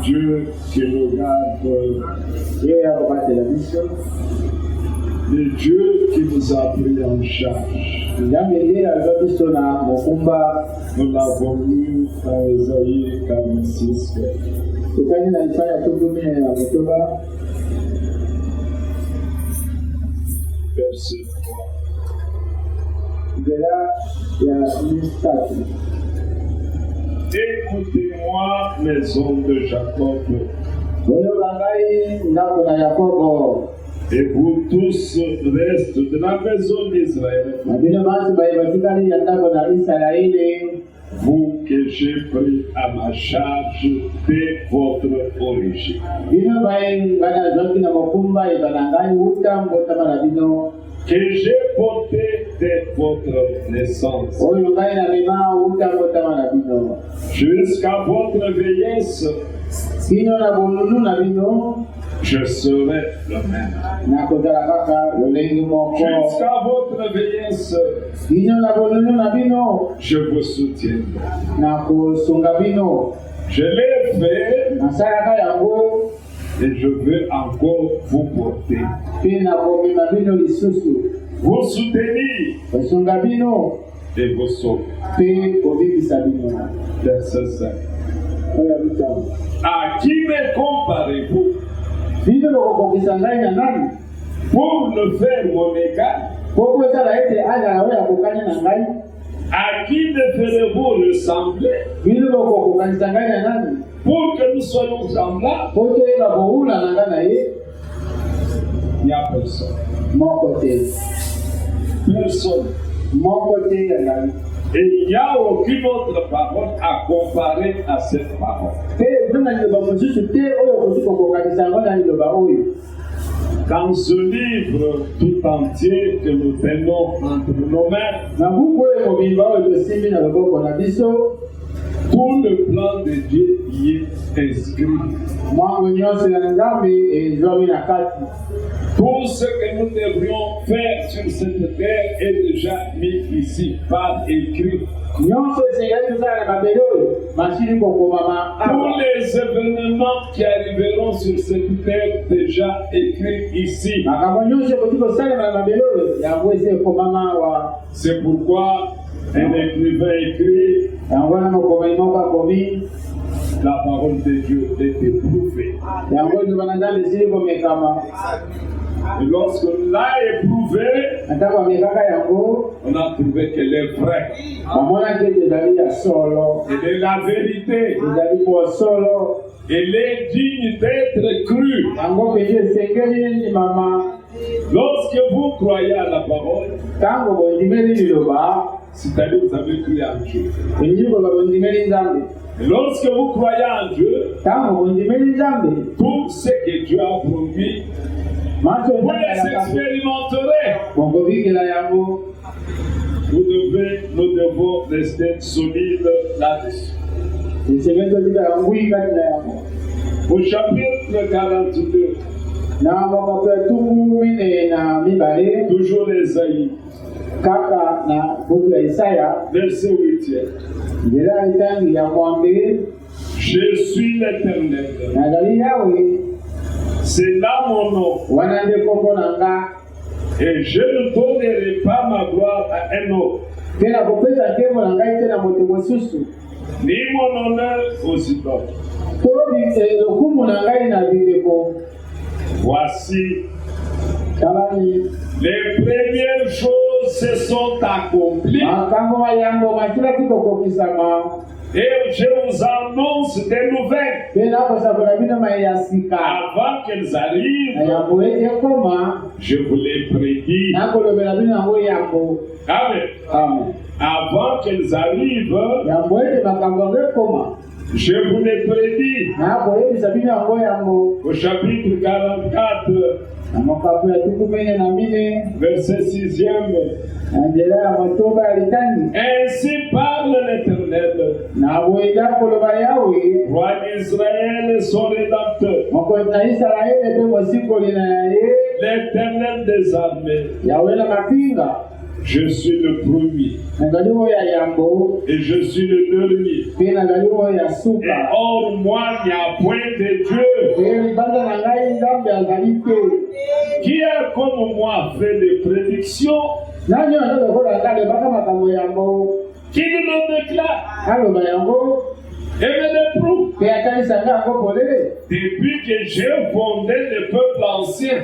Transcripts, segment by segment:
Dieu qui nous garde, le Dieu qui nous a pris en charge. Nous l'avons lu dans Ésaïe 46. Verset 3. Écoutez-moi, maison de Jacob, et vous tous, restes de la maison d'Israël, vous que j'ai pris à ma charge dès votre origine. Que j'ai porté dès votre naissance, jusqu'à votre vieillesse, je serai le même. Jusqu'à votre vieillesse, je vous soutiendrai. Je l'ai fait et je veux encore vous porter, vous soutenir et vous sauver. Verset 5. À qui me comparez-vous pour le faire mon égal? À qui me ferez-vous ressembler pour que nous soyons semblables? Il n'y a personne. Personne. Et il n'y a aucune autre parole à comparer à cette parole. Dans ce livre tout entier que nous tenons entre nos mains, tout le plan de Dieu y est inscrit. Tout ce que nous devrions faire sur cette terre est déjà mis ici par écrit. Tous les événements qui arriveront sur cette terre déjà écrits ici. C'est pourquoi un écrivain écrit: la parole de Dieu est éprouvée. Et lorsque l'on l'a éprouvée, on a trouvé qu'elle est vraie. Elle est la vérité. Elle est digne d'être crue. Lorsque vous croyez à la parole, c'est-à-dire que vous avez cru en Dieu. Et lorsque vous croyez en Dieu, tout ce que Dieu a promis, vous les expérimenterez. Nous devons rester solides là-dessus. Au chapitre 42, toujours Ésaïe, verset 8. Je suis l'Éternel. C'est là mon nom. Et je ne donnerai pas ma gloire à un autre, ni mon honneur aux idoles. Voici, les premières choses se sont accomplies. Et je vous annonce des nouvelles. Avant qu'elles arrivent, je vous les prédis. Amen. Avant qu'elles arrivent, je vous les prédis. Au chapitre 44, verset 6e. Ainsi parle l'Éternel, roi d'Israël et son rédempteur, l'Éternel des armées. Je suis le premier. Et je suis le dernier. Et hors moi, il n'y a point de Dieu. Qui a comme moi fait des prédictions? Qui nous déclare? Et me l'éprouve. Depuis que j'ai fondé le peuple ancien,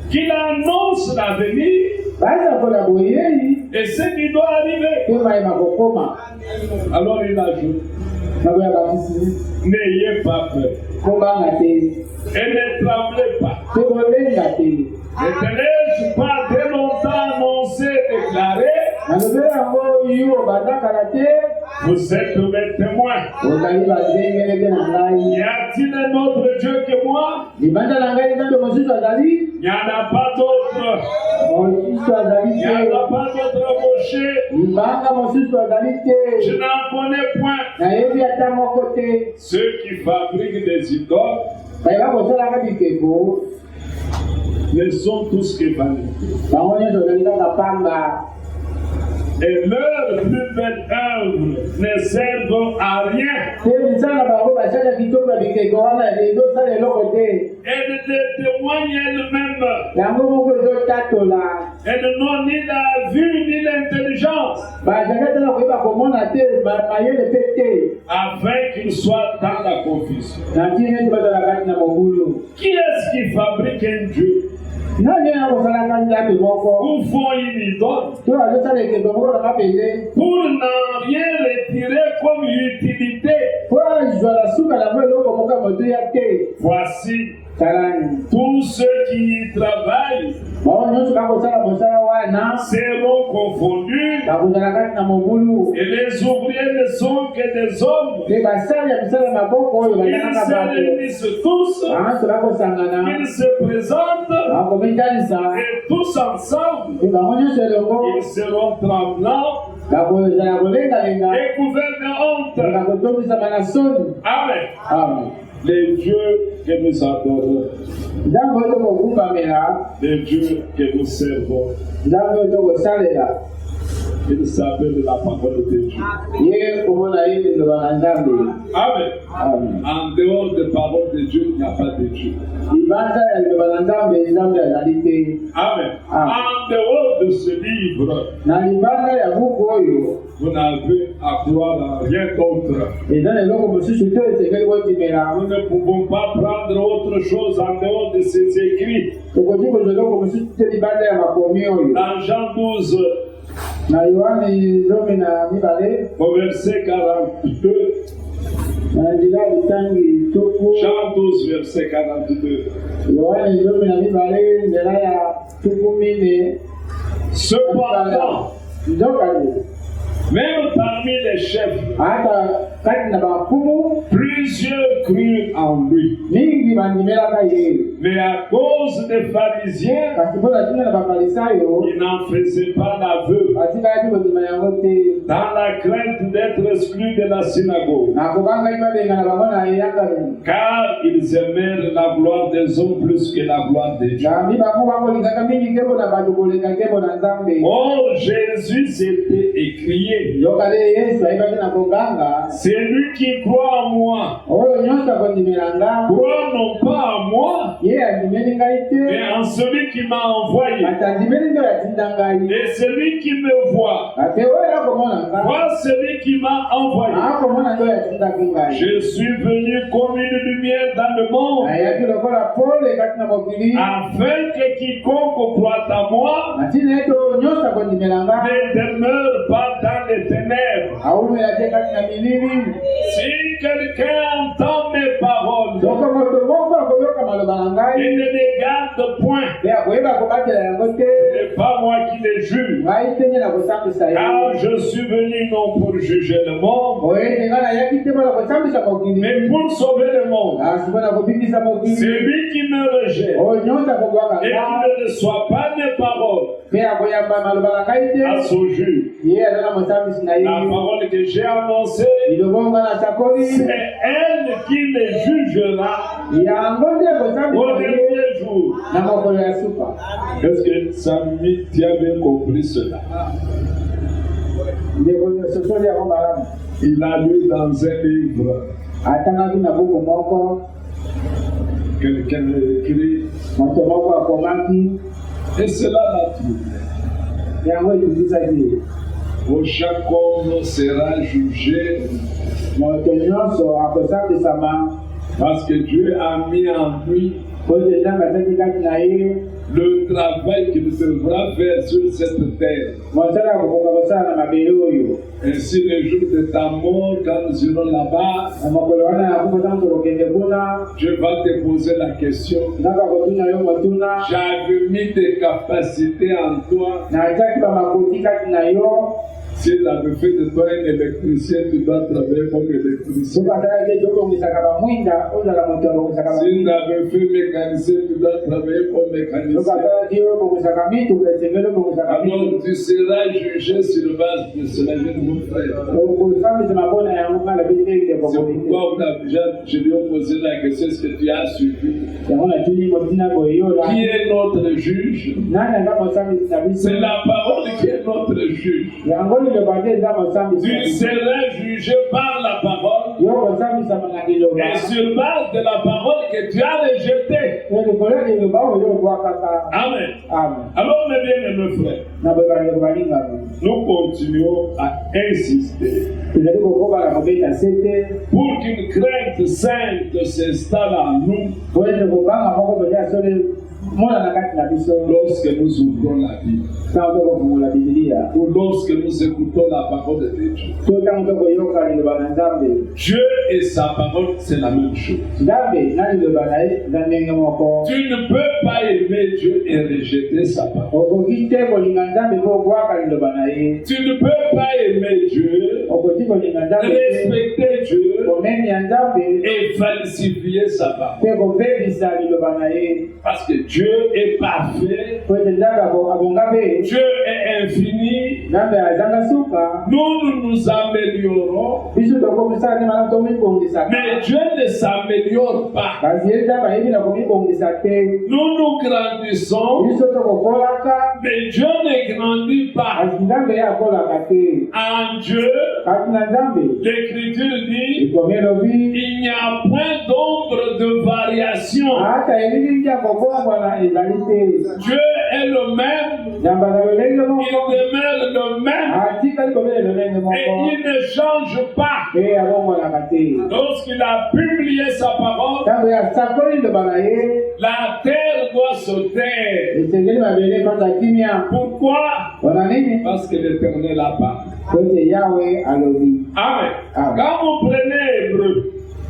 qu'il annonce l'avenir et ce qui doit arriver. Alors il ajoute, n'ayez pas peur et ne tremblez pas. Ne t'ai-je pas dès longtemps annoncé, déclaré? Vous êtes mes témoins. Y a-t-il un autre Dieu que moi? Il n'y en a pas d'autre. Il n'y en a pas d'autre rocher. Je n'en connais point. Ceux qui fabriquent des idoles ne sont tous que vanité. Et leurs plus belles œuvres ne servent à rien. Et ne témoignent elles-mêmes. Elles n'ont ni la vue ni l'intelligence. Afin qu'ils soient dans la confusion. Qui est-ce qui fabrique un Dieu? Ou font une idole pour n'en rien retirer comme utilité. Voici tous ceux qui y travaillent seront confondus, et les ouvriers ne sont que des hommes. Ils se réunissent tous, ils se présentent, et tous ensemble, ils seront tremblants et couverts de honte. Amen. Amen. Les dieux que nous adorons, les dieux que nous servons, ils s'appellent la parole de Dieu. Amen. Amen. En dehors des paroles de Dieu, il n'y a pas de Dieu. Amen. En dehors de ce livre, vous n'avez à croire à rien d'autre. Nous ne pouvons pas prendre autre chose en dehors de ces écrits. Dans Jean 12, au verset 42. Jean 12, verset 42. Cependant, même parmi les chefs, plusieurs crurent en lui. Mais à cause des pharisiens, ils n'en faisaient pas l'aveu, dans la crainte d'être exclus de la synagogue. Car ils aimèrent la gloire des hommes plus que la gloire de Dieu. Or, Jésus s'était écrié: c'est lui qui croit en moi. Croit non pas en moi, mais en celui qui m'a envoyé. Et celui qui me voit, voit celui qui m'a envoyé. Je suis venu comme une lumière dans le monde, afin que quiconque croit en moi ne demeure pas dans les ténèbres. Si quelqu'un entend mes paroles et ne les garde point, ce n'est pas moi qui les juge, car je suis venu non pour juger le monde, mais pour sauver le monde. Celui qui me rejette et qui ne reçoit pas mes paroles à son juge. La parole que j'ai annoncée, c'est elle qui les jugera Au dernier jour. Est-ce que Samy, tu as bien compris cela? Il a lu dans un livre. Quelqu'un l'a écrit. Et cela l'a trouvé. Où chaque homme sera jugé. Parce que Dieu a mis en lui le travail qu'il devra faire sur cette terre. Ainsi, le jour de ta mort, quand nous irons là-bas, Dieu va te poser la question. J'avais mis des capacités en toi. Si tu avais fait de toi un électricien, tu dois travailler comme électricien. Si tu avais fait mécanicien, tu dois travailler comme mécanicien. Alors tu seras jugé sur base de cela, mon frère. C'est pourquoi je lui ai posé la question, est-ce que tu as suivi? Qui est notre juge? C'est la parole qui est notre juge. Tu seras jugé par la parole et sur base de la parole que tu as rejetée. Amen. Alors mes bien-aimés frères, nous continuons à insister pour qu'une crainte sainte s'installe en nous lorsque nous ouvrons la Bible ou lorsque nous écoutons la parole de Dieu. Dieu et sa parole, c'est la même chose. Tu ne peux pas aimer Dieu et rejeter sa parole. Tu ne peux pas aimer Dieu, respecter Dieu et falsifier sa parole. Parce que Dieu est parfait. Dieu est infini. Nous nous améliorons. Mais Dieu ne s'améliore pas. Nous grandissons. Mais Dieu ne grandit pas. En Dieu, l'Écriture dit il n'y a point d'ombre de variation. Dieu est le même. Il demeure le même. Et il ne change pas. Lorsqu'il a publié sa parole, la terre doit se taire. Pourquoi? Parce que l'Éternel a parlé. Amen. Quand vous prenez Hébreu,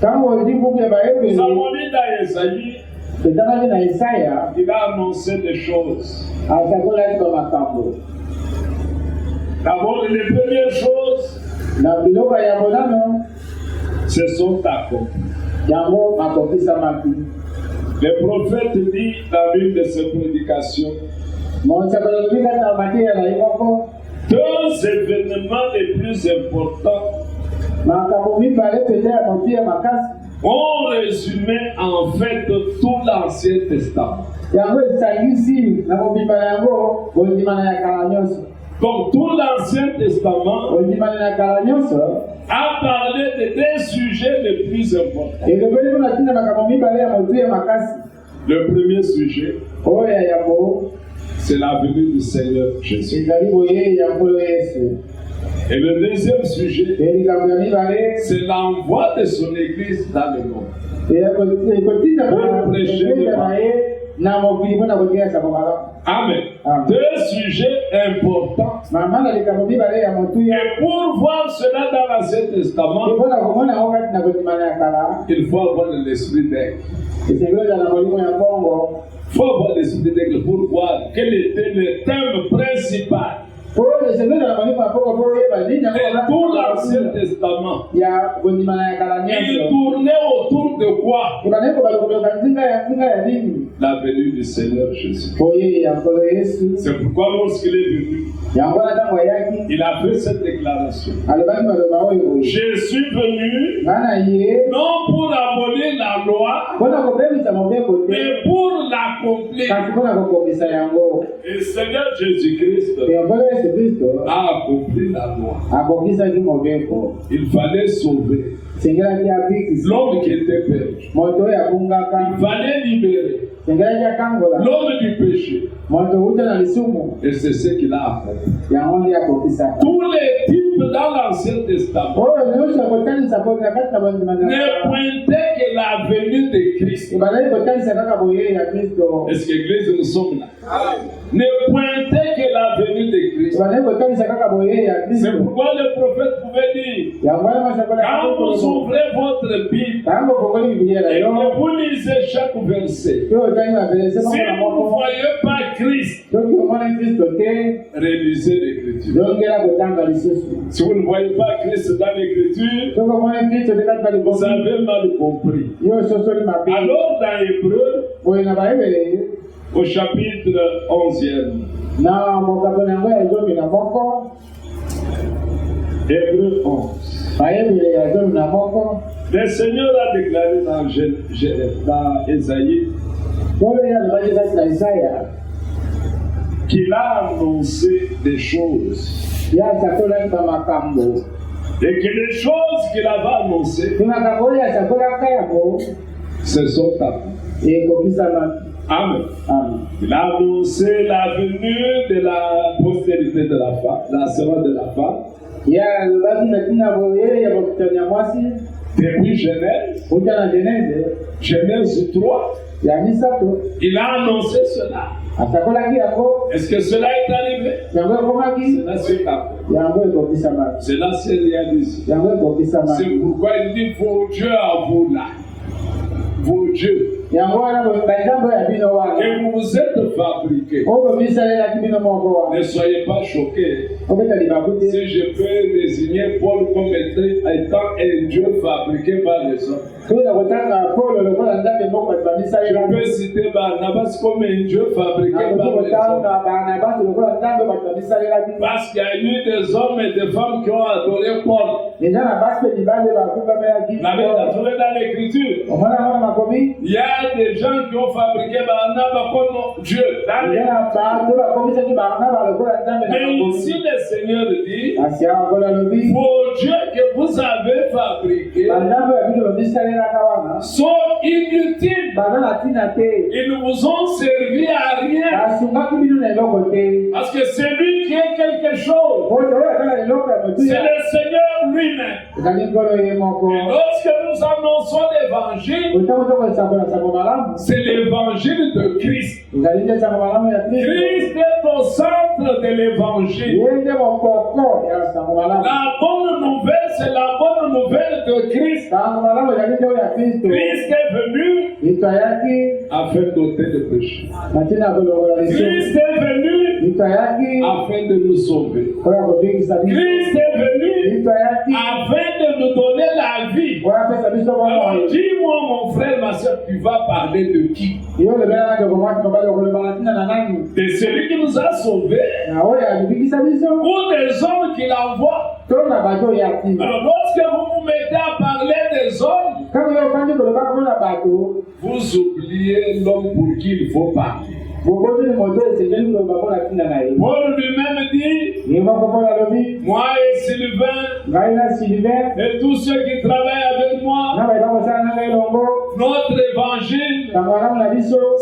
nous avons lu dans Esaïe, il a annoncé des choses. D'abord, les premières choses se sont accomplies. Le prophète dit dans l'une de ses prédications, deux événements les plus importants ont résumé en fait tout l'Ancien Testament. Donc tout l'Ancien Testament a parlé de deux sujets les plus importants. Le premier sujet, c'est la venue du Seigneur Jésus. Et le deuxième sujet, c'est l'envoi de son Église dans le monde. Pour prêcher l'évangile. Amen. Deux sujets importants. Et pour voir cela dans l'Ancien Testament, il faut avoir l'esprit d'aigle. Il faut avoir l'esprit d'aigle pour voir quel était le thème principal. Et tout l'Ancien Testament, il tournait autour de quoi? La venue du Seigneur Jésus. C'est pourquoi lorsqu'il est venu, il a fait cette déclaration. Je suis venu non pour abolir la loi, mais pour l'accomplir. Et le Seigneur Jésus-Christ a accompli la loi. Il fallait sauver l'homme qui était perdu. Il fallait libérer l'homme du péché. Et c'est ce qu'il a accompli. Tous les types dans l'Ancien Testament ne pointaient que la venue de Christ. Est-ce que l'Église, nous sommes là? Ne pointait que la venue de Christ. C'est pourquoi le prophète pouvait dire, quand vous ouvrez votre Bible et que vous lisez chaque verset, si vous ne voyez pas Christ, révisez l'Écriture. Si vous ne voyez pas Christ dans l'Écriture, vous avez mal compris. Alors dans Hébreu, au chapitre 11e, Hébreu 11. Le Seigneur a déclaré dans Ésaïe qu'il a annoncé des choses. Et que les choses qu'il avait annoncées se sont accomplies. Amen. Il a annoncé la venue de la postérité de la femme, la sœur de la femme. Depuis Genèse 3, il a annoncé cela. Est-ce que cela est arrivé? Cela s'est accompli. Cela s'est réalisé. C'est pourquoi il dit vos dieux à vous là. Vos dieux. Et vous vous êtes fabriqués. Ne soyez pas choqués. Si je peux désigner Paul comme étant un Dieu fabriqué par les hommes. Je peux citer Barnabas comme un Dieu fabriqué par les hommes. Parce qu'il y a eu des hommes et des femmes qui ont adoré Paul. Vous l'avez trouvé dans l'Écriture. Il y a des gens qui ont fabriqué Barnabas comme Dieu. Mais ici le Seigneur dit, vos dieux que vous avez fabriqués sont inutiles. Ils ne vous ont servi à rien. Parce que c'est lui qui est quelque chose. C'est le Seigneur lui-même. Et lorsque nous annonçons l'évangile, c'est l'évangile de Christ. Christ est au centre de l'évangile. La bonne nouvelle, c'est la bonne nouvelle de Christ. Christ est venu afin d'ôter le péché. Christ est venu afin de nous sauver. Christ est venu afin de nous donner la vie. Alors dis-moi mon frère, ma soeur, tu vas parler de qui? De celui qui nous a sauvés ou des hommes qu'il envoie? Alors lorsque vous vous mettez à parler des hommes, vous oubliez l'homme pour qui il faut parler. Paul lui-même dit, moi et Sylvain et tous ceux qui travaillent avec moi, notre évangile,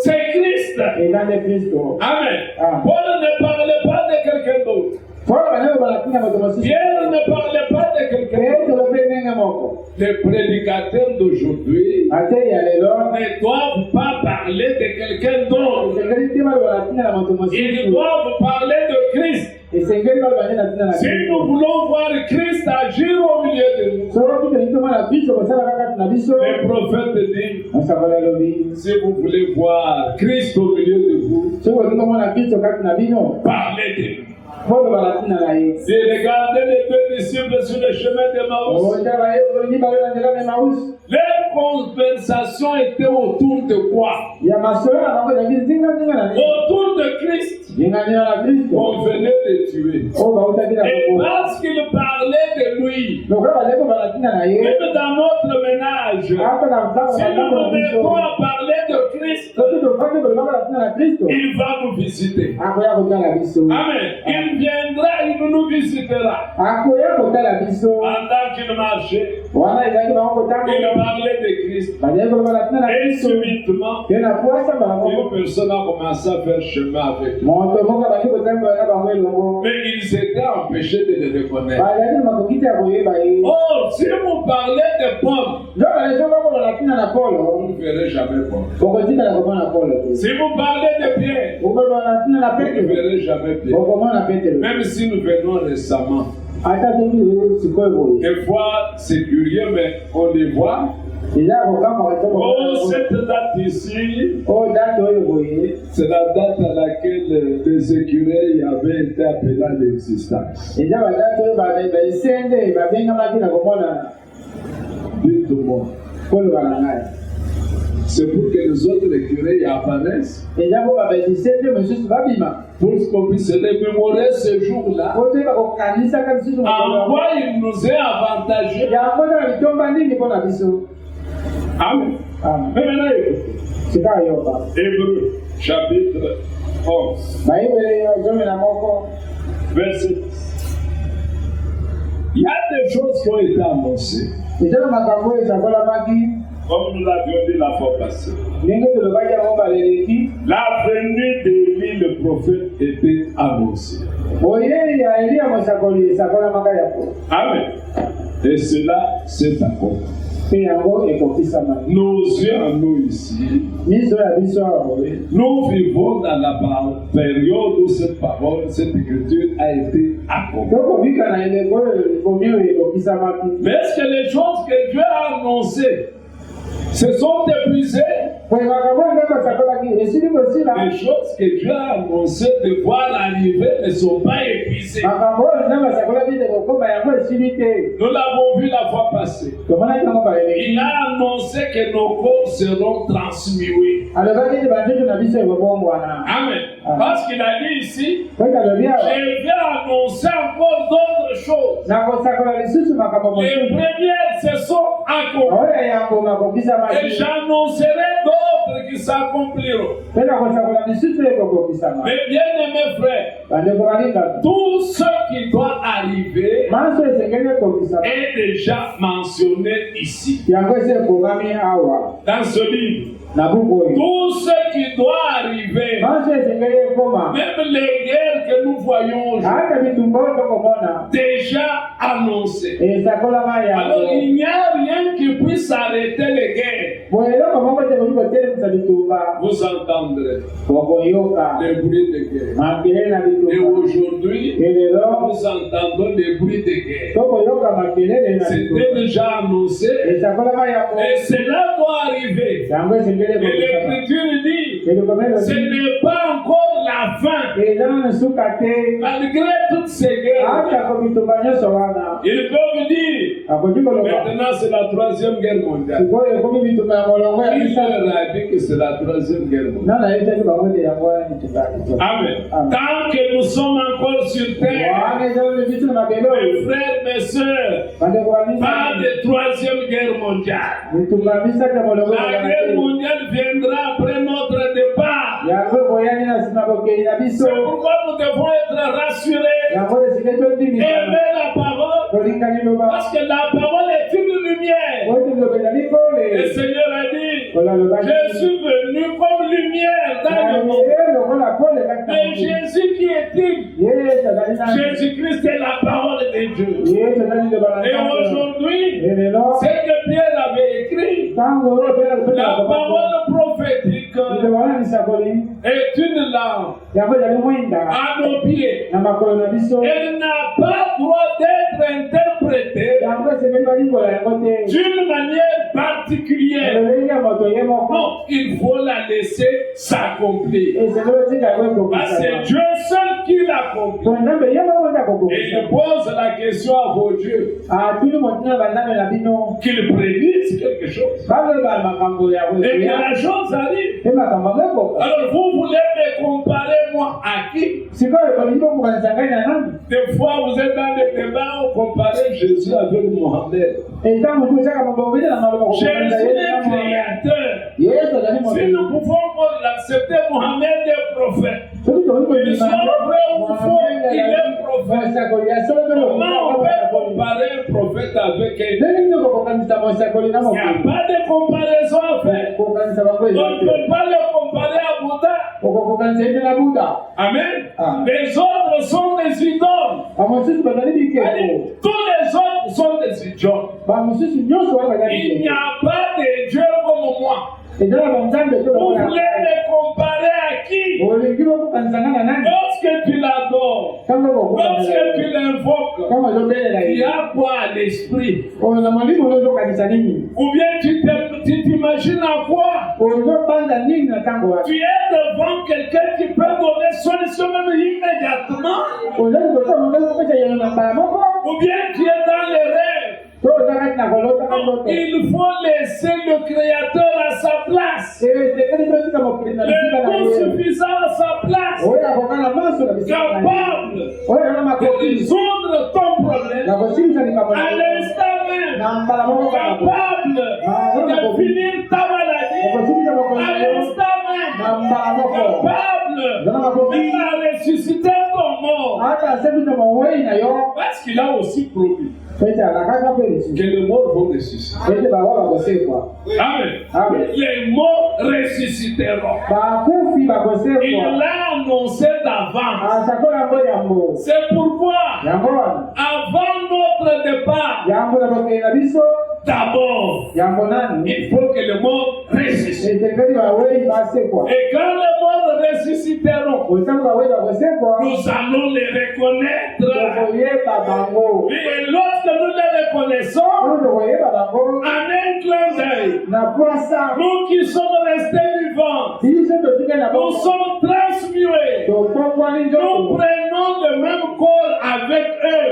c'est Christ. Amen. Paul ne parlait pas de quelqu'un d'autre. Pierre ne parlait pas de quelqu'un d'autre. Les prédicateurs d'aujourd'hui ne doivent pas parler de quelqu'un d'autre. Ils doivent parler de Christ. Si nous voulons voir Christ agir au milieu de nous, le prophète dit, si vous voulez voir Christ au milieu de vous, parlez de lui. J'ai regardé les deux disciples sur le chemin de Maouss. Leur conversation était autour de quoi? Autour de Christ. On venait de tuer. Et parce qu'il parlait de lui, même dans notre ménage, si nous nous mettons à parler de Christ, il va nous visiter. Amen. Il viendra, il nous visitera. Pendant qu'il marchait, il parlait de Christ. Et subitement, une personne a commencé à faire chemin avec lui. Mais ils étaient empêchés de le reconnaître. Oh, si vous parlez de Paul, vous ne verrez jamais Paul. Si vous parlez de Pierre, vous ne verrez jamais Pierre. Même si nous venons récemment, des fois c'est curieux, mais on les voit. Oh, cette date ici, c'est la date à laquelle les écureuils avaient été appelés à l'existence. Dites-moi. C'est pour que les autres écureuils apparaissent. Pour qu'on puisse les mémorer ce jour-là. En quoi il nous est avantageux. Amen. Hébreux, chapitre 11. Verset 10. Il y a des choses qui ont été annoncées. Comme nous l'avions dit la fois passée. La venue d'Élie, le prophète, était annoncée. Amen. Et cela s'est accompli. Nos yeux à nous ici, nous vivons dans la période où cette parole, cette écriture a été accomplie. Mais est-ce que les choses que Dieu a annoncées se sont épuisées? Les choses que Dieu a annoncées de voir arriver ne sont pas épuisées. Nous l'avons vu la fois passée. Il a annoncé que nos corps seront transmués. Amen. Parce qu'il a dit ici, je viens annoncer encore d'autres choses. Les premières se sont accomplies. Et j'annoncerai d'autres qui s'accompliront. Mais bien aimés frères, tout ce qui doit arriver est déjà mentionné ici. Dans ce livre. Tout ce qui doit arriver, même les guerres que nous voyons aujourd'hui, déjà annoncées. Alors il n'y a rien qui puisse arrêter les guerres. Vous entendrez les bruits de guerre. Et aujourd'hui, nous entendons les bruits de guerre. C'était déjà annoncé. Et cela doit arriver. Et l'Écriture dit, ce n'est pas encore la fin. Malgré toutes ces guerres, ils peuvent dire, maintenant c'est la 3e guerre mondiale. Il leur a dit que c'est la 3e guerre mondiale. Amen. Tant que nous sommes encore sur terre, mes frères, mes soeurs, pas de 3e guerre mondiale. La guerre mondiale viendra après notre départ. C'est pourquoi nous devons être rassurés. Aimer la parole. Parce que la parole est une lumière. Le Seigneur a dit, je suis venu comme lumière dans le monde. Mais Jésus qui est-il? Jésus-Christ est la parole de Dieu. Et aujourd'hui, ce que Pierre avait écrit, la parole prophétique est une lampe à nos pieds. Elle n'a pas droit d'être interprétée d'une manière particulière. Non, il faut la laisser s'accomplir. C'est Dieu seul qui l'accomplit. Et je pose la question à vos dieux. Qu'ils prédisent quelque chose. Et que la chose arrive. Alors vous voulez me comparer moi à qui? Des fois vous êtes dans des débats, on compare Jésus avec Mohamed. Jésus est créateur. Si nous pouvons l'accepter, Mohamed est prophète. Il soit vrai ou faux, il est prophète. Comment on peut comparer un prophète avec quelqu'un? Il n'y a pas de comparaison à faire. On ne peut pas le comparer à Bouddha. Amen. Les autres sont des idoles. Tous les autres sont des idoles. Il n'y a pas de Dieu comme moi. Vous voulez me comparer à qui? Lorsque tu l'adores, lorsque tu l'invoques, il y a quoi à l'esprit? Ou bien tu t'imagines à quoi? Tu es devant quelqu'un qui peut donner solution même immédiatement. Ou bien tu es dans les rêves. Il faut laisser le Créateur à sa place. Le tout suffisant à sa place. Capable de résoudre ton problème à l'instant même. Capable de finir ta maladie à l'instant même. Capable de ressusciter ton mort. Parce qu'il a aussi promis que les morts vont ressusciter. Amen. Les morts ressusciteront. Il l'a annoncé d'avance. C'est pourquoi, avant notre départ, d'abord, il faut que les morts ressuscitent. Et quand les morts ressusciteront, nous allons les reconnaître. Et lorsque nous les reconnaissons, en un clin d'œil, nous qui sommes restés vivants, nous sommes transmués. Nous prenons le même corps avec eux.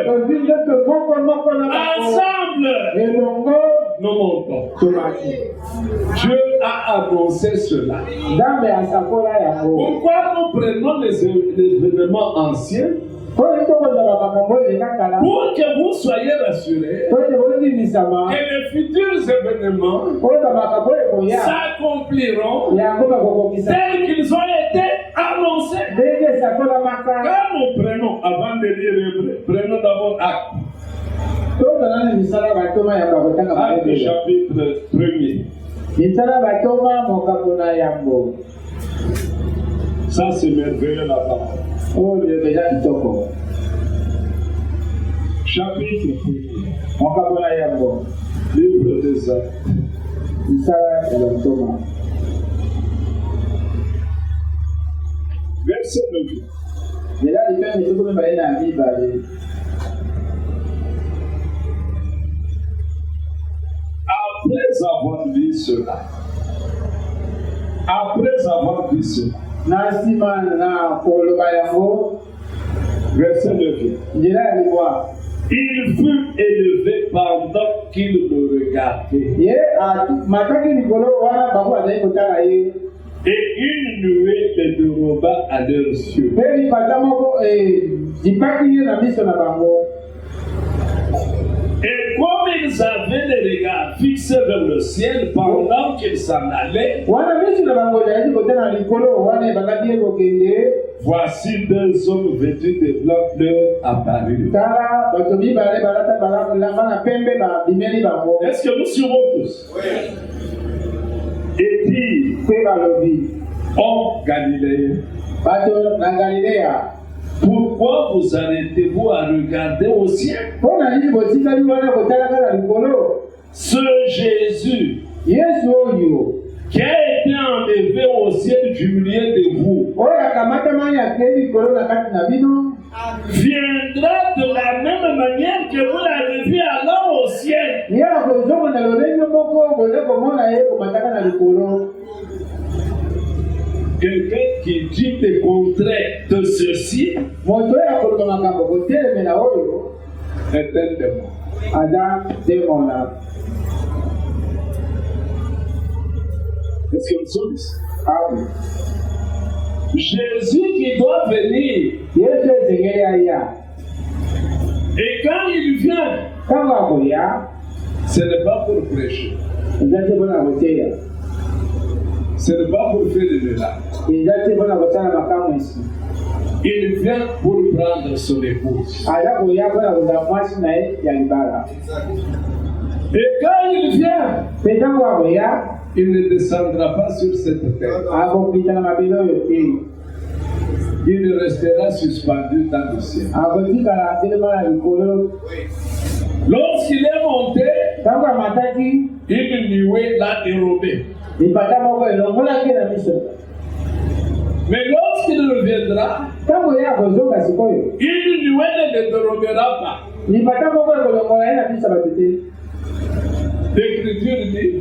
Ensemble, nous montons. Dieu a annoncé cela. Pourquoi nous prenons les événements anciens? Pour que vous soyez rassurés que les futurs événements s'accompliront tels qu'ils ont été annoncés. Quand nous prenons, avant de lire Hébreu, prenons d'abord Actes. Actes chapitre 1er. Ça c'est merveilleux la parole. Chapitre 1er. Livre des Actes. Verset 9. Après avoir vu cela, verset 9. Il fut élevé pendant qu'il me regardait. Et une nuée les déroba à leurs yeux. Et comme ils avaient les regards fixés vers le ciel pendant qu'ils s'en allaient, voici deux hommes vêtus de blanc leur apparurent. Est-ce que nous suivons tous? Oui. Et dit, oh Galiléen, pourquoi vous arrêtez-vous à regarder au ciel? Ce Jésus qui a été enlevé au ciel du milieu de vous viendra de la même manière que vous l'avez vu alors au ciel. Quelqu'un qui dit le contraire de ceci est un démon. Est-ce que vous savez? Jésus qui doit venir. Et quand il vient, ce n'est pas pour prêcher. Ce n'est pas pour faire le miracles. Il vient pour prendre son épouse. Et quand il vient, il ne descendra pas sur cette terre. Il restera suspendu dans le ciel. Lorsqu'il est monté, une nuée l'a dérobé. Mais lorsqu'il reviendra, une nuée ne le dérobera pas. L'Écriture dit,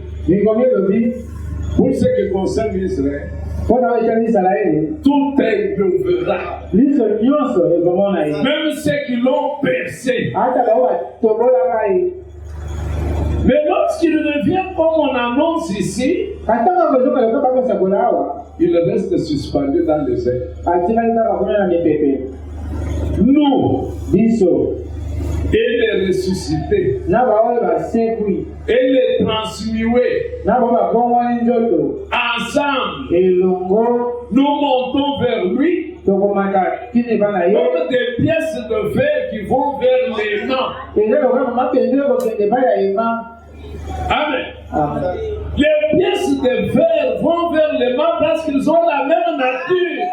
pour ce qui concerne Israël, tout éprouvera. Même ceux qui l'ont percé. Mais lorsqu'il revient comme on annonce ici, il reste suspendu dans les airs. Nous, et les ressuscités, et les transmués, ensemble, nous montons vers lui comme des pièces de verre qui vont vers les mains. Amen. Les pièces de verre vont vers les mains parce qu'ils ont la même nature.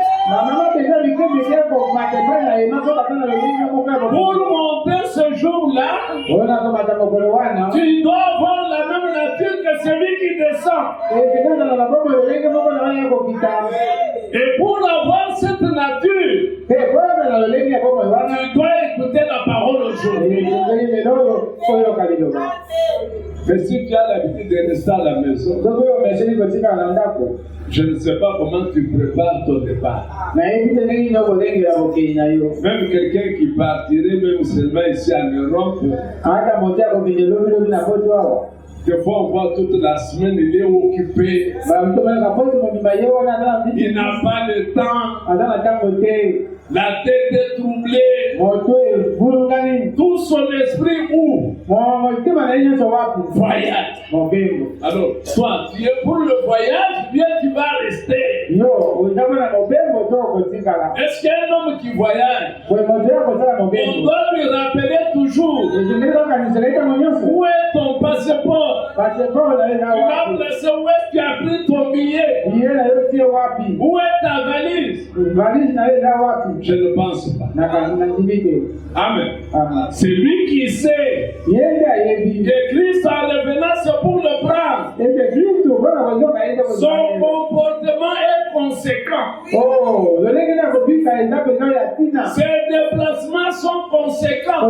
Pour monter ce jour-là, tu dois avoir la même nature que celui qui descend. Et pour avoir cette nature, tu dois écouter la parole aujourd'hui. Mais si tu as l'habitude de rester à la maison, je ne sais pas comment tu prépares ton départ. Même quelqu'un qui partirait même seulement ici en Europe, des fois on voit toute la semaine, il est occupé. Il n'a pas le temps. La tête est troublée. Tout son esprit où? Voyage. Alors, toi, tu es pour le voyage, bien tu vas rester. Est-ce qu'il y a un homme qui voyage? On doit lui rappeler toujours. Où est ton passeport? Tu l'as placé où est-ce que tu as pris ton billet? Où est ta valise? Je ne pense pas. Amen. C'est lui qui sait que Christ en revenant, c'est pour le prendre. Son comportement est conséquent. Ses déplacements sont conséquents.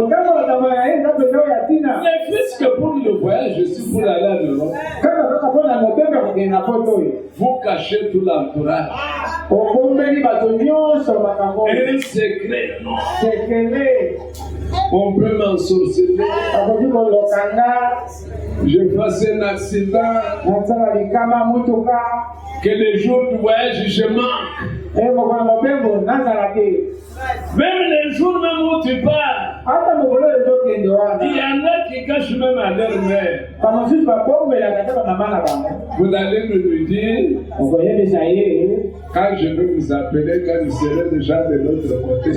C'est plus que pour le voyage, je suis pour aller à l'Europe. Vous cachez tout l'entourage. Un secret, non. On peut m'ensorceler. Je fasse un accident. Que les jours du voyage, je manque. Même les jours même où tu pars, il y en a qui cachent même à leur mère. Vous allez me dire, quand je vais vous appeler, quand vous serez déjà de l'autre côté.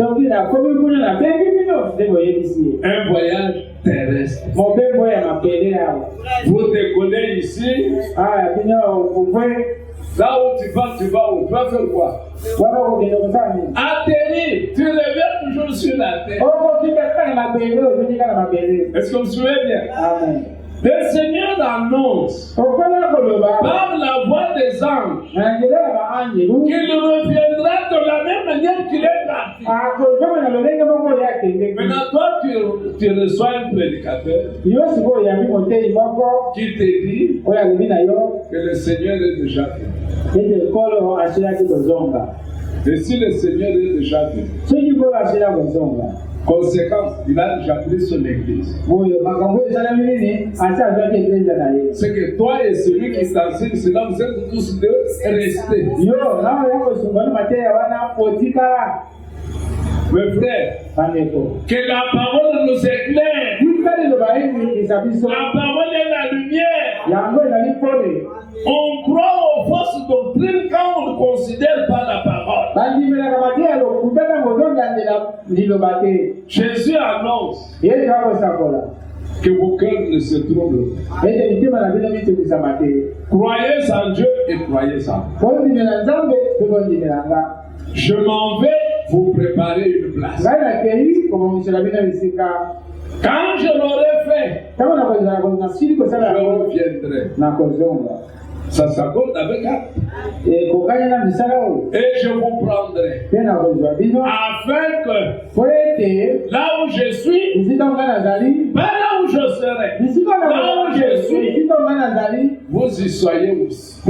Un voyage terrestre. Vous décollez ici. Là où tu vas où? Tu vas faire quoi? Atterrir. Tu reviens toujours sur la terre. Est-ce que vous vous souvenez bien? Amen. Le Seigneur annonce par la voix des anges qu'il reviendra de la même manière qu'il est parti. Maintenant, toi, tu reçois un prédicateur qui te dit que le Seigneur est déjà venu. Et si le Seigneur est déjà venu, conséquence, il a déjà pris son église. C'est que toi et celui qui t'enseigne cela, vous êtes tous deux restés. Mes frères, que la parole nous éclaire. La parole est la lumière. On croit aux fausses doctrines quand on ne considère pas la parole. Jésus annonce que vos cœurs ne se troublent pas. Croyez en Dieu et croyez en moi. Je m'en vais vous préparer une place. Quand je l'aurai fait, je reviendrai. Ça s'accorde avec acte. Et je vous prendrai. Afin que là où je suis, pas là où je serai, là où je suis, vous y soyez aussi.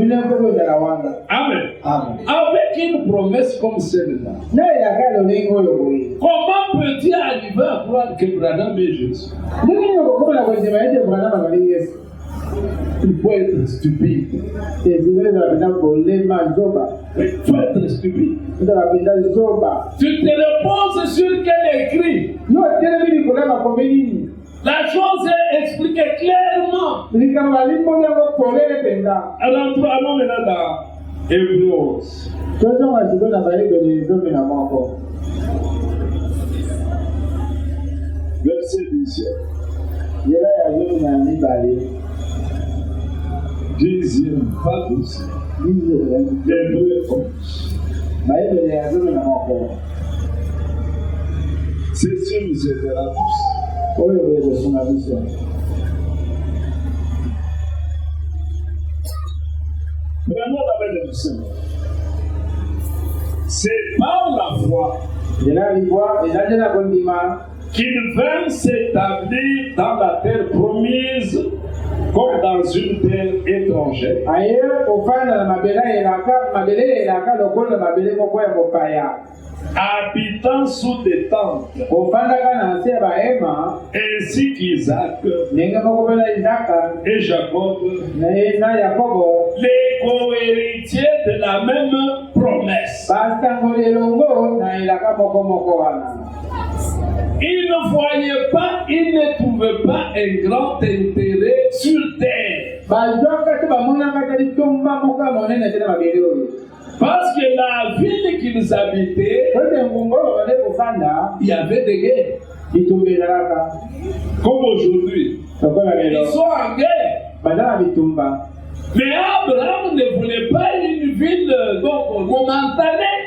Amen. Avec une promesse comme celle-là, comment peut-il arriver à croire que Branham est Jésus? Il faut être stupide. Il faut être stupide. Tu te reposes sur quel écrit? La chose est expliquée clairement. Alors, allons maintenant dans Hébreux 11. Verset 17. 10e, pas 12. Hébreux 11. C'est sûr, nous aidera tous. Vraiment avec le Seigneur. C'est par la foi qu'il vint s'établir dans la terre promise comme dans une terre étrangère. Habitant sous des tentes, ainsi qu'Isaac et Jacob, les co-héritiers de la même promesse. Ils ne voyaient pas, ils ne trouvaient pas un grand intérêt sur terre. Parce que la ville qu'ils habitaient, il y avait des guerres. Comme aujourd'hui. Ils sont en guerre. Mais Abraham ne voulait pas une ville momentanée.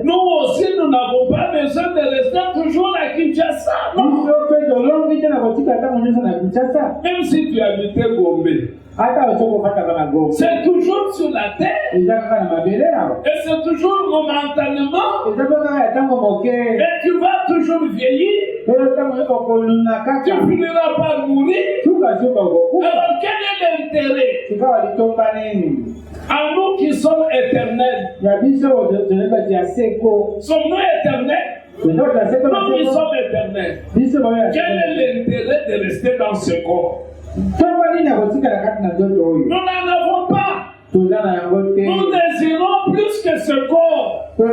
Nous aussi, nous n'avons pas besoin de rester toujours à Kinshasa. Non. Même si tu habitais Gombe, c'est toujours sur la terre. Et c'est toujours momentanément. Et tu vas toujours vieillir. Tu finiras par mourir. Alors quel est l'intérêt? À nous qui sommes éternels. Sommes-nous éternels? Nous qui sommes éternels. Quel est l'intérêt de rester dans ce corps? Nous n'en avons pas. Nous désirons plus que ce corps. Oui,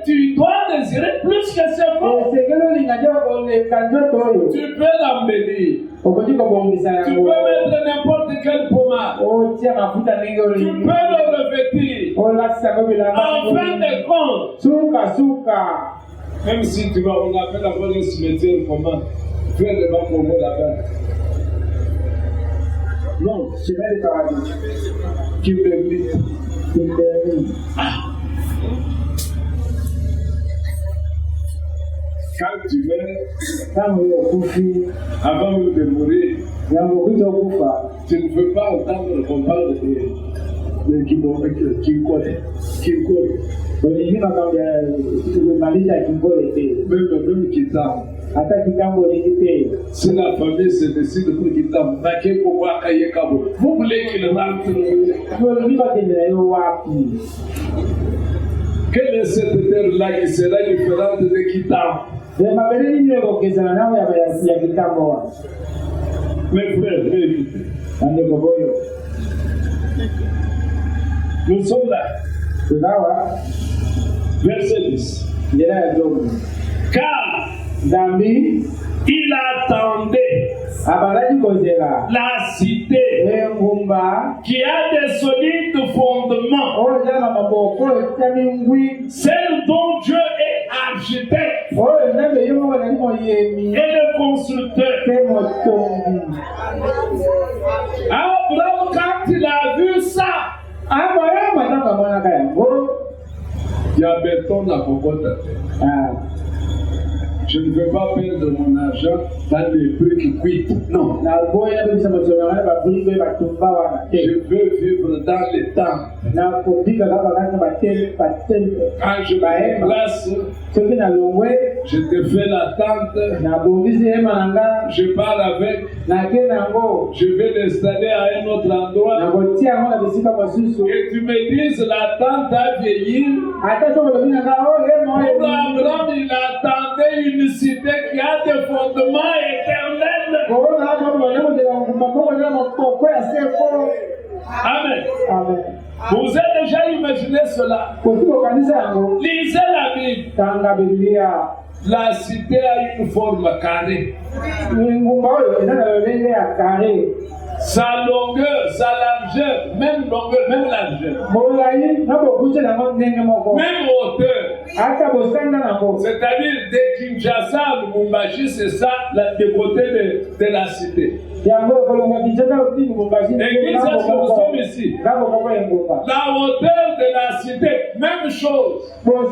tu dois désirer plus que ce corps. Tu peux l'embellir. Tu peux mettre n'importe quelle pommade. Tu peux le revêtir. En fin de compte, même si tu vas, on appelle la bonne cimetière comment? Fais le bas pour moi là-bas. Non, c'est pas le paradis. Qui me permet. Quand tu meurs, avant même de mourir, tu ne veux pas entendre qu'on parle de Kinkole. Même Kitam. Si la famille se décide pour Kitam, vous voulez qu'il rentre. Quelle est cette terre-là qui sera différente de Kitam? Mes frères, nous sommes là. Verset 10. Car il attendait la cité qui a des solides fondements, celle dont Dieu est architecte et le constructeur. Abraham, quand il a vu ça, il y a béton dans Cocotte. Je ne veux pas perdre mon argent dans des trucs cuits. Non. Je veux vivre dans le temps. Quand je me place, je te fais la tente. Je parle avec. Je vais l'installer à un autre endroit. Et tu me dises la tente a vieilli. Abraham, il attendait une cité qui a des fondements éternels. Amen. Amen. Vous avez déjà imaginé cela? Lisez la Bible. La cité a une forme carrée. Sa longueur, sa largeur, même longueur, même largeur. Même hauteur. C'est-à-dire de Kinshasa à Lubumbashi, c'est ça, du côté de la cité. Et puis ça, nous sommes ici. La hauteur de la cité, même chose. Donc,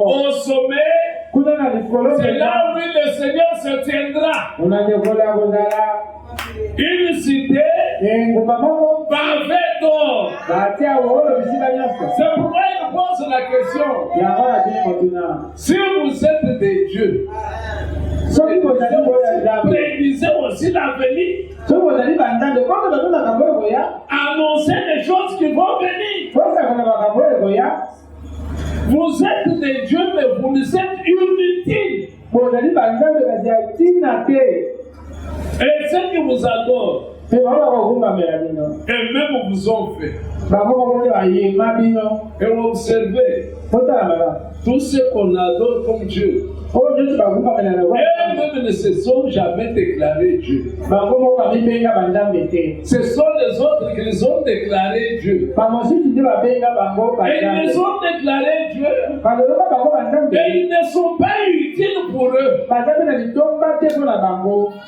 au sommet, c'est là où le Seigneur se tiendra. Une cité pavée d'or. C'est pourquoi il pose la question. Si vous êtes des dieux, prédisez aussi l'avenir. Annoncez les choses qui vont venir. Vous êtes des dieux, mais vous êtes inutiles. Et ceux qui vous adorent, et même vous ont fait. Et observez tout ce qu'on adore comme Dieu. Et même ne se sont jamais déclarés Dieu. Ce sont les autres qui les ont déclarés Dieu. Et ils les ont déclarés Dieu. Et ils ne sont pas utiles pour eux.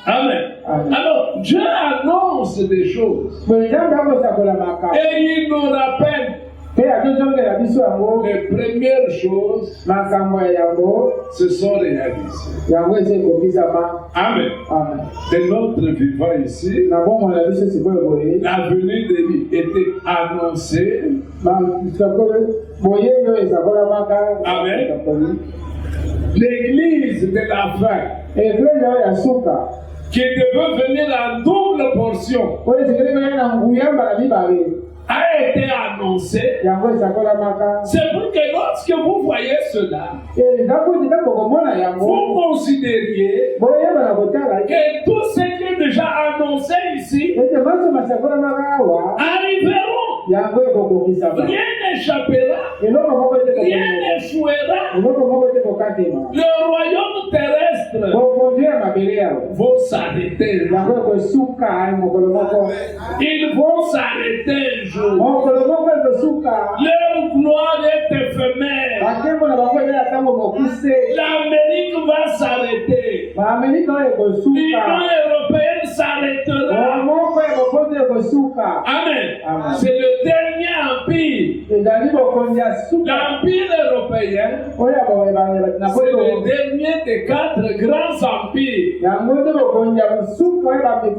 Amen. Alors, Dieu annonce des choses. Et il nous rappelle. Les premières choses se sont réalisées. Amen. De notre vivant ici, la venue de lui était annoncée. Amen. L'église de la fin, qui devait venir en double portion, a été annoncé. C'est pour que lorsque vous voyez cela, vous considériez que tout ce qui est déjà annoncé ici arriveront. Rien n'échappera, rien n'échouera. Le royaume terrestre va s'arrêter. Ils vont s'arrêter un jour. Leur gloire est éphémère. L'Amérique va s'arrêter. L'Union européenne s'arrêtera. Amen. C'est le dernier empire L'empire européen, c'est le dernier des 4 grands empires.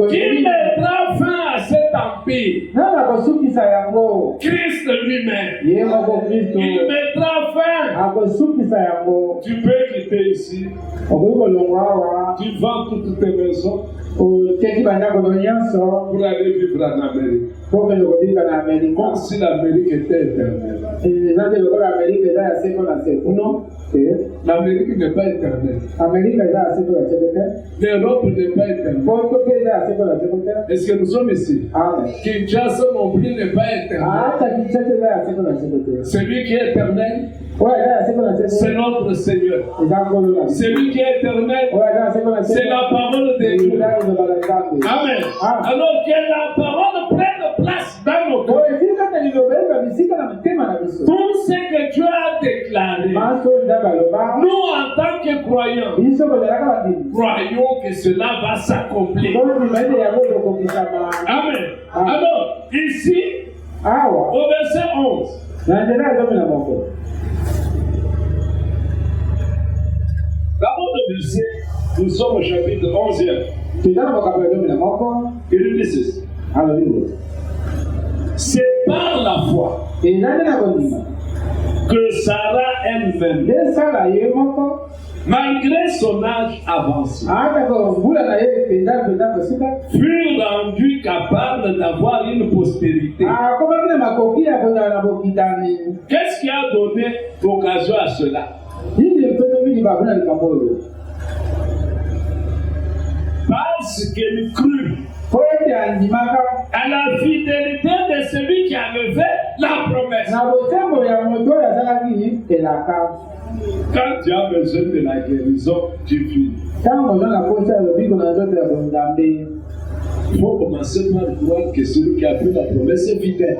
Qui mettra fin à cet empire? Christ lui-même. Il mettra fin. Tu peux quitter ici. Tu vends toutes tes maisons pour aller vivre en Amérique. Comme si l'Amérique était éternelle. Non, l'Amérique n'est pas éternelle. L'Europe n'est pas éternelle. Est-ce que nous sommes ici? Kinshasa non plus n'est pas éternel. Celui qui est éternel, c'est notre Seigneur. Celui qui est éternel, c'est la parole de Dieu. Amen. Alors que la parole prenne place dans nos cœurs. Tout ce que Dieu a déclaré, nous en tant que croyants, croyons que cela va s'accomplir. Amen. Alors, ici, au verset 11, d'abord le verset, nous sommes au chapitre 11e. Et le verset, c'est par la foi que Sarah elle-même, malgré son âge avancé, fut rendue capable d'avoir une postérité. Qu'est-ce qui a donné occasion à cela? Parce qu'elle crut à la fidélité de celui qui avait fait la promesse. Quand tu as besoin de la guérison, tu vis. Il faut commencer par croire que celui qui a fait la promesse est fidèle.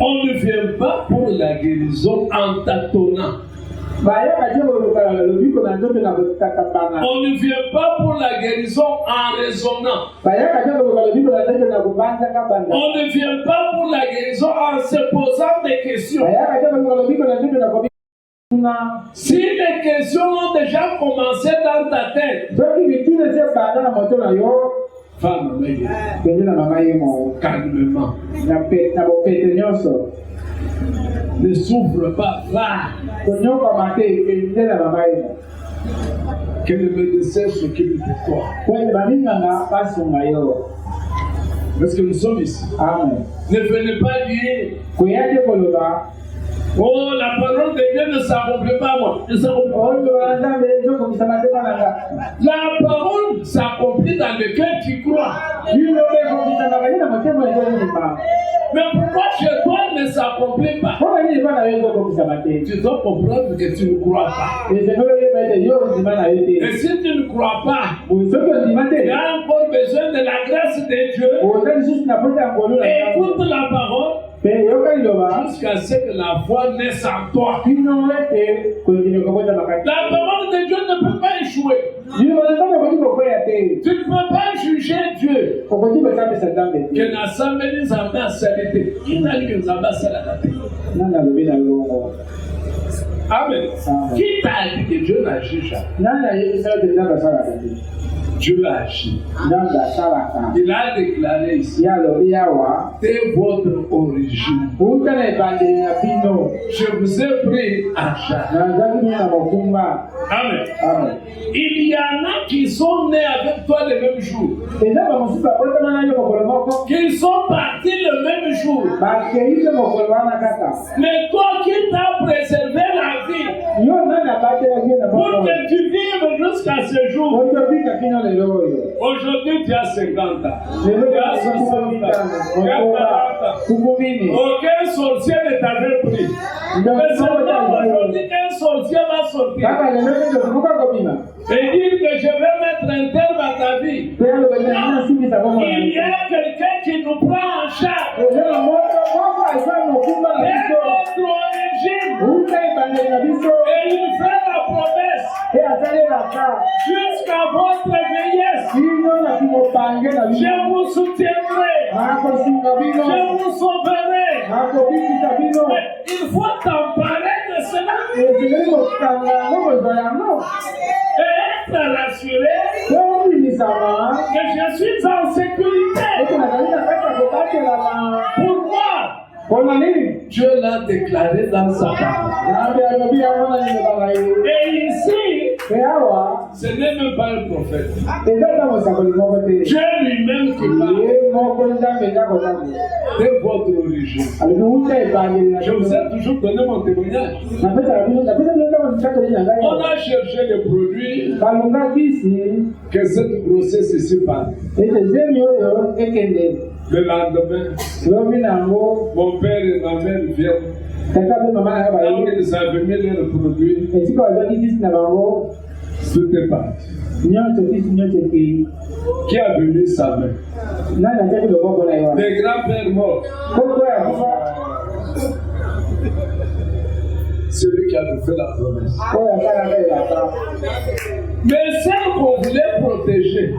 On ne vient pas pour la guérison en tâtonnant. On ne vient pas pour la guérison en raisonnant. On ne vient pas pour la guérison en se posant des questions. Si les questions ont déjà commencé dans ta tête, femme, calmement. Ne souffre pas, va. Que le médecin s'occupe de toi. Parce que nous sommes ici. Amen. Ne venez pas dire oh, la parole de Dieu ne s'accomplit pas, moi. La parole s'accomplit dans lequel tu crois. Mais pourquoi chez toi ne s'accomplit pas? Tu dois comprendre que tu ne crois pas. Et si tu ne crois pas, tu as encore besoin de la grâce de Dieu. Écoute la parole. Jusqu'à ce que la foi naisse en toi. La parole de Dieu ne peut pas échouer. Tu ne peux pas juger Dieu. Que l'assemblée nous a salité. Qui t'a dit que nous avons salité? Amen. Qui t'a dit que Dieu n'agit jamais? Dieu agit. Il a déclaré ici, c'est votre origine. Je vous ai pris à jamais. Amen. Il y en a qui sont nés avec toi le même jour. Qui sont partis le même jour. Mais toi qui t'as préservé la vie, pour que tu vives jusqu'à ce jour. Aujourd'hui, tu as 50 ans. Tu as 60 ans. Tu as 40 ans. Aucun sorcier ne t'avait pris. Mais seulement aujourd'hui qu'un sorcier va sortir et dire que je vais mettre un terme à ta vie. Il y a quelqu'un qui nous prend en charge. Et notre origine. Et il fait la promesse. Jusqu'à votre vieillesse, je vous soutiendrai. Je vous sauverai. Mais il faut t'emparer de cela. Et être rassuré que je suis en sécurité. Pour moi, Dieu l'a déclaré dans sa parole. Et ici, ce n'est même pas un prophète. Dieu lui-même qui parle de votre origine. Je vous ai toujours donné mon témoignage. On a cherché les produits que cette grossesse ici parle. Le lendemain, mon père et ma mère viennent. Alors ils avaient mis leurs produits. Tout est parti. Qui a venu sa main? Les grands-pères morts. Celui qui a fait la promesse. Mais celle qu'on voulait protéger,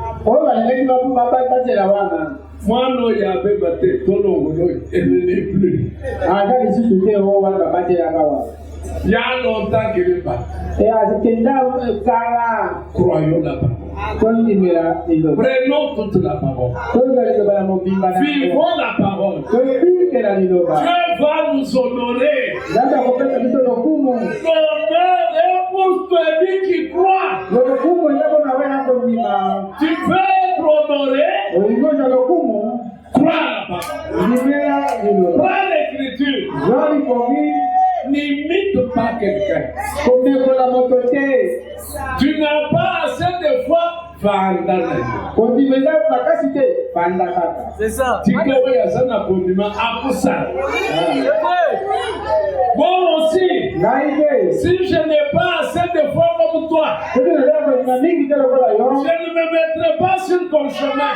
moi, non, il y avait battu tout le monde, elle n'est plus. Il y a longtemps qu'elle est partie. Croyons la parole. Prenons toute la parole. Vivons la parole. Dieu va nous honorer. L'honneur est pour celui qui croit. Tu veux être honoré? Crois la parole. Crois l'écriture. N'imite pas quelqu'un. Tu n'as pas assez de foi. C'est ça. Bon aussi, si je n'ai pas assez de foi comme toi, je ne me mettrai pas sur ton chemin.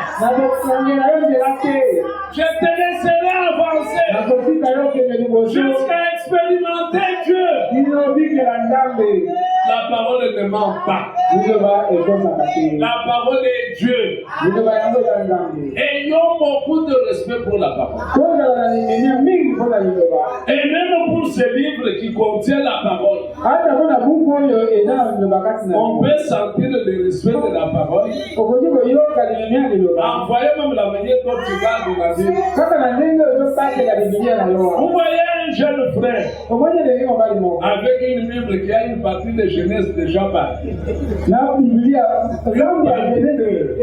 Je te laisserai avancer jusqu'à expérimenter Dieu. La parole ne ment pas. La parole est Dieu. Ayons beaucoup de respect pour la parole. Et même pour ce livre qui contient la parole, on peut sentir le respect de la parole. Envoyez même la manière dont tu gardes la Bible. Vous voyez un jeune frère avec une Bible qui a une partie de Genèse déjà partie.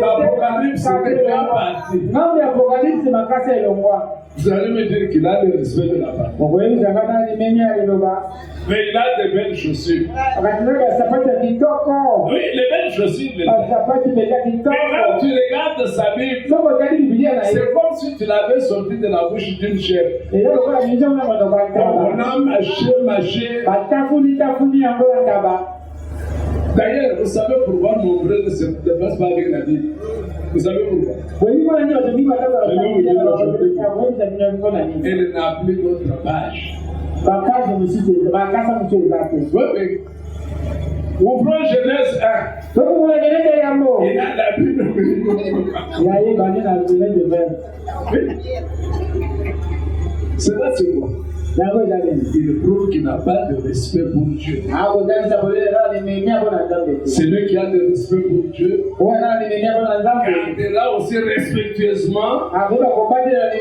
L'Apocalypse est déjà parti. Vous allez me dire qu'il a le respect de la parole. Mais il a de belles chaussures. Oui, les belles chaussures. Mais quand tu regardes sa Bible, c'est comme si tu l'avais sorti de la bouche d'une chèvre. On a mâché. D'ailleurs, vous savez pourquoi mon frère ne se dépasse pas avec la Bible? Vous savez pourquoi? Elle n'a plus d'autre page. Oui. Ouvrons Genèse 1. Il a la Bible. C'est là, c'est quoi? Il prouve qu'il n'a pas de respect pour Dieu. Celui qui a de respect pour Dieu gardera aussi respectueusement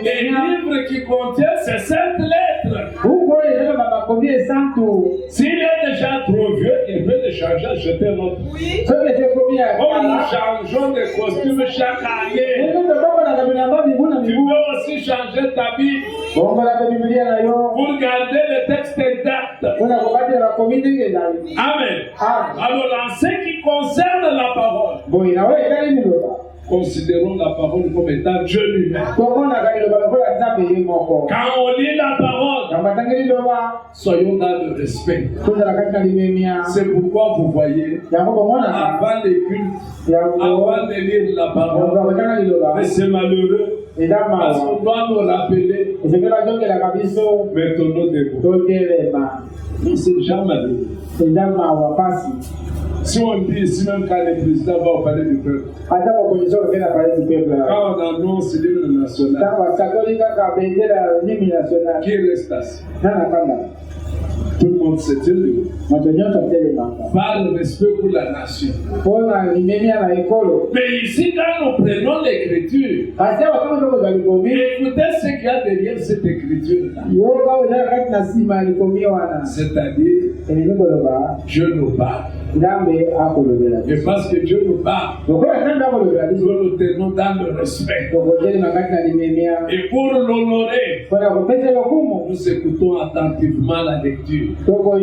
les livres qui contiennent ces saintes lettres. S'il est déjà trop vieux, il peut le changer, acheter un autre. Comme nous changeons de costume chaque année, tu peux aussi changer ta Bible pour garder le texte intact. Amen. Alors, en ce qui concerne la parole, considérons la parole comme étant Dieu lui-même. Quand on lit la parole, soyons dans le respect. C'est pourquoi vous voyez, avant les cultes, avant de lire la parole, mais c'est malheureux. Parce qu'on doit nous rappeler, mettons-nous debout. C'est jamais malheureux. Si on dit ici même quand le président va au palais du peuple, quand on annonce l'hymne national, qui reste assis? Tout le monde s'est tenu. Par le respect pour la nation. Mais ici, quand nous prenons l'écriture, écoutez ce qu'il y a derrière cette écriture-là. C'est-à-dire, Dieu nous parle. Et parce que Dieu nous parle, nous nous tenons dans le respect. Et pour l'honorer, nous écoutons attentivement la lecture. Quand la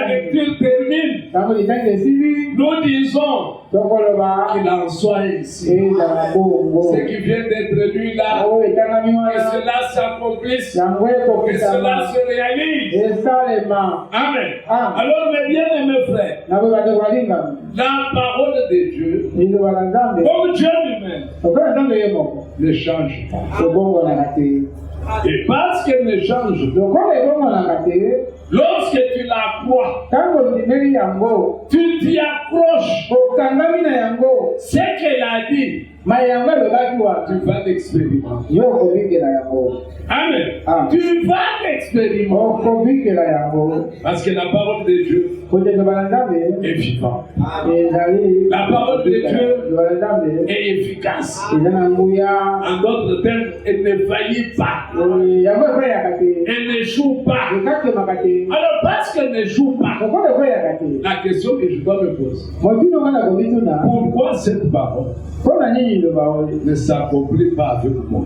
lecture termine, nous disons qu'il en soit ainsi. Ce qui vient d'être lu là, que cela s'accomplisse, que cela se réalise. Amen. Alors, mes bien-aimés frères, la parole de Dieu, comme Dieu lui-même, ne change pas. Et parce qu'elle ne change pas, lorsque tu la crois, tu t'y accroches. Ce qu'elle a dit, tu vas l'expérimenter. Amen. Tu vas l'expérimenter. Parce que la parole de Dieu est vivante. La parole de Dieu est efficace. En d'autres termes, elle ne faillit pas. Elle n'échoue pas. Alors, parce qu'elle n'échoue pas, la question que je dois me poser, pourquoi cette parole ne s'accomplit pas avec moi?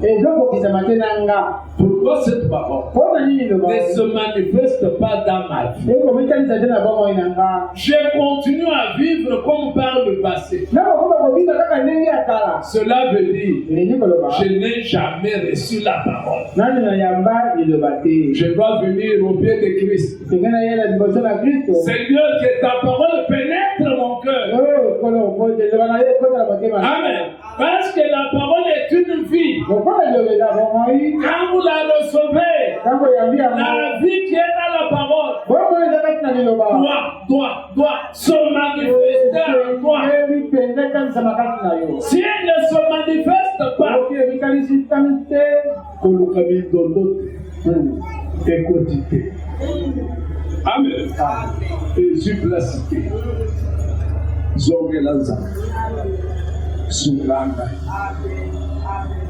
Pourquoi cette parole ne se manifeste pas dans ma vie? Je continue à vivre comme par le passé. Cela veut dire je n'ai jamais reçu la parole. Je dois venir au pied de Christ. Seigneur, que ta parole pénètre mon cœur. Amen. Parce que la parole est une vie. Quand vous la recevez, la vie qui est dans la parole doit se manifester en toi. Si elle ne se manifeste pas, amen. Et supplicité. Zongelazan. Soulanga.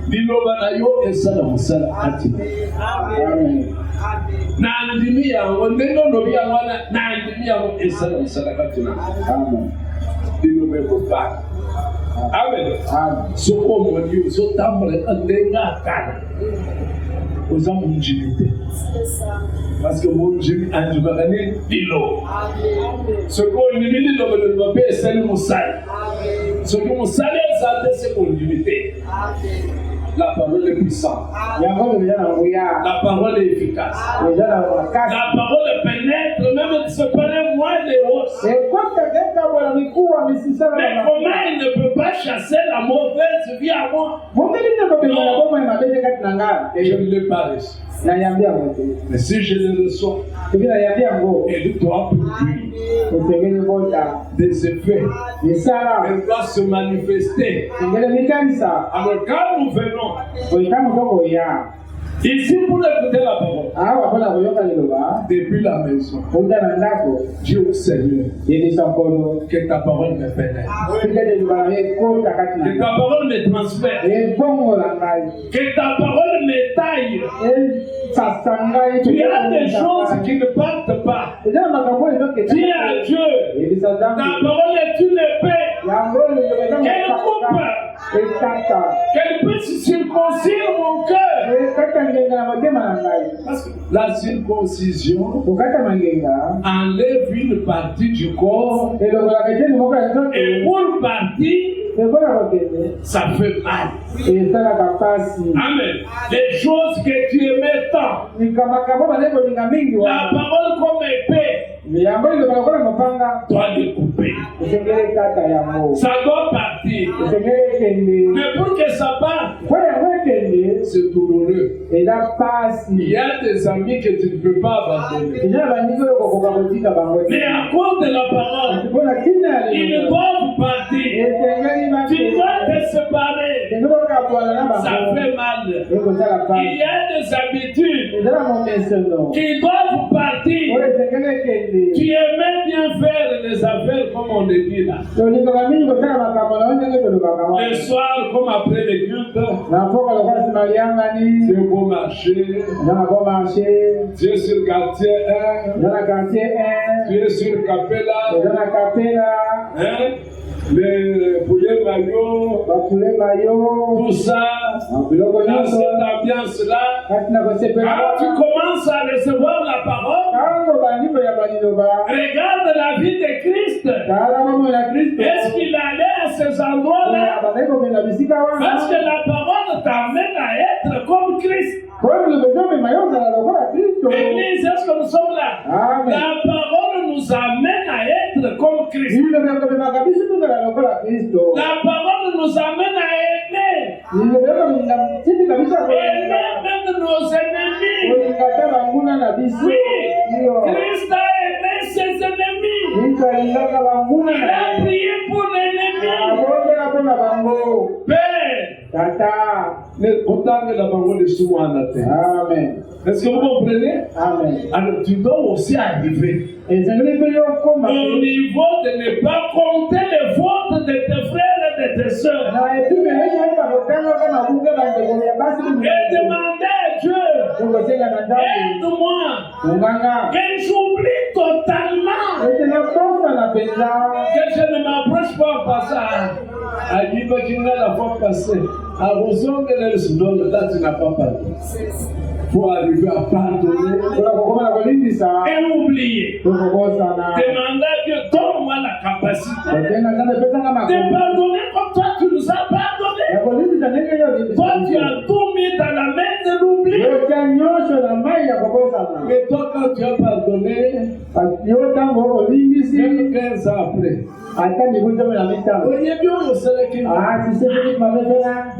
Liloba na yo esala musala ati. Amen. Na ndimi yango ndeno lobi yango na ndimi yango esala musala ati na. Amen. Liloba ko ba. Amen. Soko moni so tambre andenga kana. Oza munjimite. Parce que munjimi anjubagane lilo. Soko ndimi lilo lo be esala musala. Soko musala ezate se munjimite. La parole est puissante. La parole est efficace. La parole pénètre même se paraît moins les hausses. Mais comment il ne peut pas chasser la mauvaise vie à moi? Je ne l'ai pas reçu. Mais si je le reçois, elle doit produire des effets. Elle doit se manifester. Alors quand nous venons ici pour écouter la parole, depuis la maison, dis au Seigneur que ta parole me pénètre, que ta parole me transfère, que ta parole me taille. Tu as des choses qui ne partent pas. Dis à Dieu, ta parole est une épée. Quelle coupe, qu'elle puisse circoncire mon cœur. Parce que la circoncision enlève une partie du corps et pour partie ça fait mal. Amen. Les choses que tu aimais tant, la parole comme épée doit les couper. Ça doit partir. Mais pour que ça parte, c'est douloureux. Il y a des amis que tu ne peux pas abandonner. Mais à cause de la parole, ils doivent partir. Tu dois te séparer. Ça fait mal. Il y a des habitudes qui doivent partir. Tu aimais bien faire les affaires comme on le dit là. Le soir, comme après le culte, tu es beau marcher. Tu es sur quartier 1. Tu es sur Capella. Le poulet maillot, tout ça, dans cette ambiance-là, quand tu commences à recevoir la parole, regarde la vie de Christ. Est-ce qu'il allait à ces endroits-là? Parce que la parole t'amène à être comme Christ. Église, est-ce que nous sommes là? Amen. La parole nous amène à être comme Christ. La parole nous amène à aimer. Aimer même nos ennemis. Oui, Christ a aimé ses ennemis. Il a prié pour l'ennemi. Père, Amen. Est-ce que vous comprenez? Amen. Alors tu dois aussi arriver au niveau de ne pas compter les fautes de tes frères et de tes sœurs. Et demander à Dieu, aide-moi, que j'oublie totalement, que je ne m'approche pas par ça. À Diba qui n'a la fois passée, à Roson de l'Esdol, là tu n'as pas parlé. Pour arriver à pardonner et oublier. Demander à Dieu, donne-moi la capacité de pardonner comme toi tu nous as pardonné. Toi tu as tout mis dans la main de l'oubli. Mais toi quand tu as pardonné, même 15 ans après,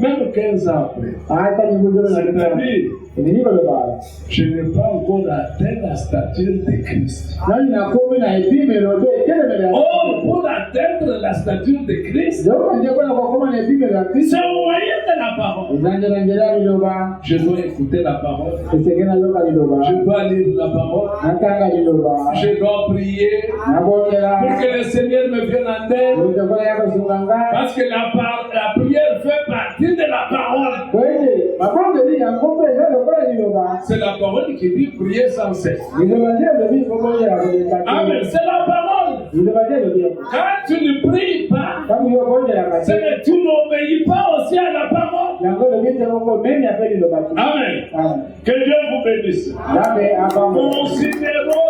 même 15 ans après, je n'ai pas encore atteint la stature de Christ. Oh, pour atteindre la stature de Christ, c'est au moyen de la parole. Je dois écouter la parole. Je dois lire la parole. Je dois prier pour que le Seigneur me vienne en aide. Parce que la prière fait partie de la parole. C'est la parole qui dit prier sans cesse. Amen. C'est la parole. Quand tu ne pries pas, c'est que tu n'obéis pas aussi à la parole. Amen. Que Dieu vous bénisse. Considérons